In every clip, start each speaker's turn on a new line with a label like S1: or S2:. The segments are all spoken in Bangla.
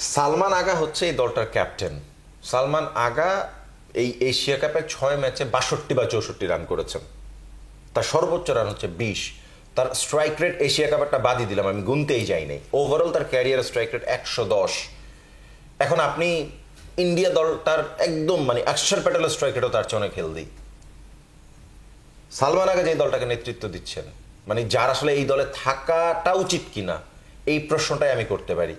S1: সালমান আগা হচ্ছে এই দলটার ক্যাপ্টেন। সালমান আগা এই এশিয়া কাপে 6 ম্যাচে 62 বা 64 রান করেছেন। তার সর্বোচ্চ রান হচ্ছে 20। তার স্ট্রাইক রেট এশিয়া কাপটা বাদই দিলাম, আমি গুনতেই যাই নাই। ওভারঅল তার ক্যারিয়ার স্ট্রাইক রেট 110। এখন আপনি ইন্ডিয়া দলটার একদম মানে অক্ষর প্যাটেলের স্ট্রাইক রেটও তার চেয়ে অনেক হেলদি। সালমান আগা যে দলটাকে নেতৃত্ব দিচ্ছেন, মানে যার আসলে এই দলে থাকাটা উচিত কিনা এই প্রশ্নটাই আমি করতে পারি।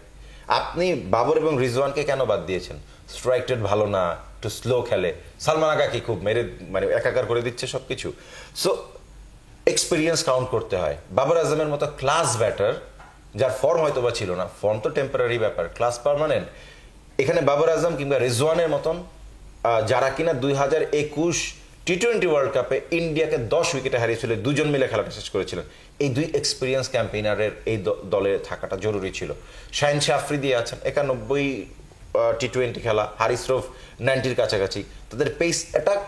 S1: আপনি বাবর এবং রিজওয়ানকে কেন বাদ দিয়েছেন? স্ট্রাইক রেট ভালো না, একটু স্লো খেলে। সালমান আগা কি খুব মেরে মানে একাকার করে দিচ্ছে সবকিছু? সো এক্সপিরিয়েন্স কাউন্ট করতে হয়। বাবর আজমের মতো ক্লাস ব্যাটার, যার ফর্ম হয়তো বা ছিল না, ফর্ম তো টেম্পোরারি ব্যাপার, ক্লাস পার্মানেন্ট। এখানে বাবর আজম কিংবা রিজওয়ানের মতন যারা কিনা 2021 টি-20 ওয়ার্ল্ড কাপে ইন্ডিয়াকে 10 উইকেটে হারিয়েছিল, দুজন মিলে খেলাটা শেষ করেছিলেন। এই দুই এক্সপিরিয়েন্স ক্যাম্পেইনারের এই দলে থাকাটা জরুরি ছিল। শাহিন শাহ আফ্রিদি আছেন 91 টি-20 খেলা, হারিস রফ 90-র কাছাকাছি। তাদের পেস অ্যাটাক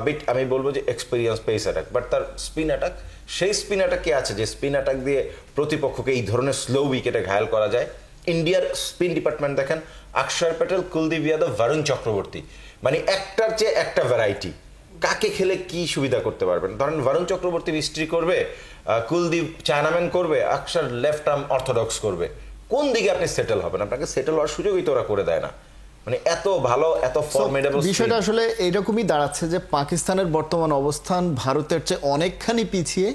S1: বিট আমি বলবো যে এক্সপিরিয়েন্স পেস অ্যাটাক, বাট তার স্পিন অ্যাটাক, সেই স্পিন অ্যাটাক কে আছে যে স্পিন অ্যাটাক দিয়ে প্রতিপক্ষকে এই ধরনের স্লো উইকেটে ঘায়াল করা যায়। ইন্ডিয়ার স্পিন ডিপার্টমেন্ট দেখেন, অক্ষর প্যাটেল, কুলদীপ যাদব, বরুণ চক্রবর্তী, মানে একটার চেয়ে একটা ভ্যারাইটি। কাকে খেলে কি সুবিধা করতে পারবেন? ধরেন বরুণ চক্রবর্তী মিস্ট্রি করবে, কুলদীপ চায়নাম্যান করবে, অক্ষর লেফট আর্ম অর্থোডক্স করবে। কোন দিকে আপনি সেটেল হবেন? আপনাকে সেটেল হওয়ার সুযোগই তো ওরা করে দেয় না। মানে এত ভালো, এত ফর্মিডেবল।
S2: বিষয়টা আসলে এইরকমই দাঁড়াচ্ছে যে পাকিস্তানের বর্তমান অবস্থান ভারতের চেয়ে অনেকখানি পিছিয়ে।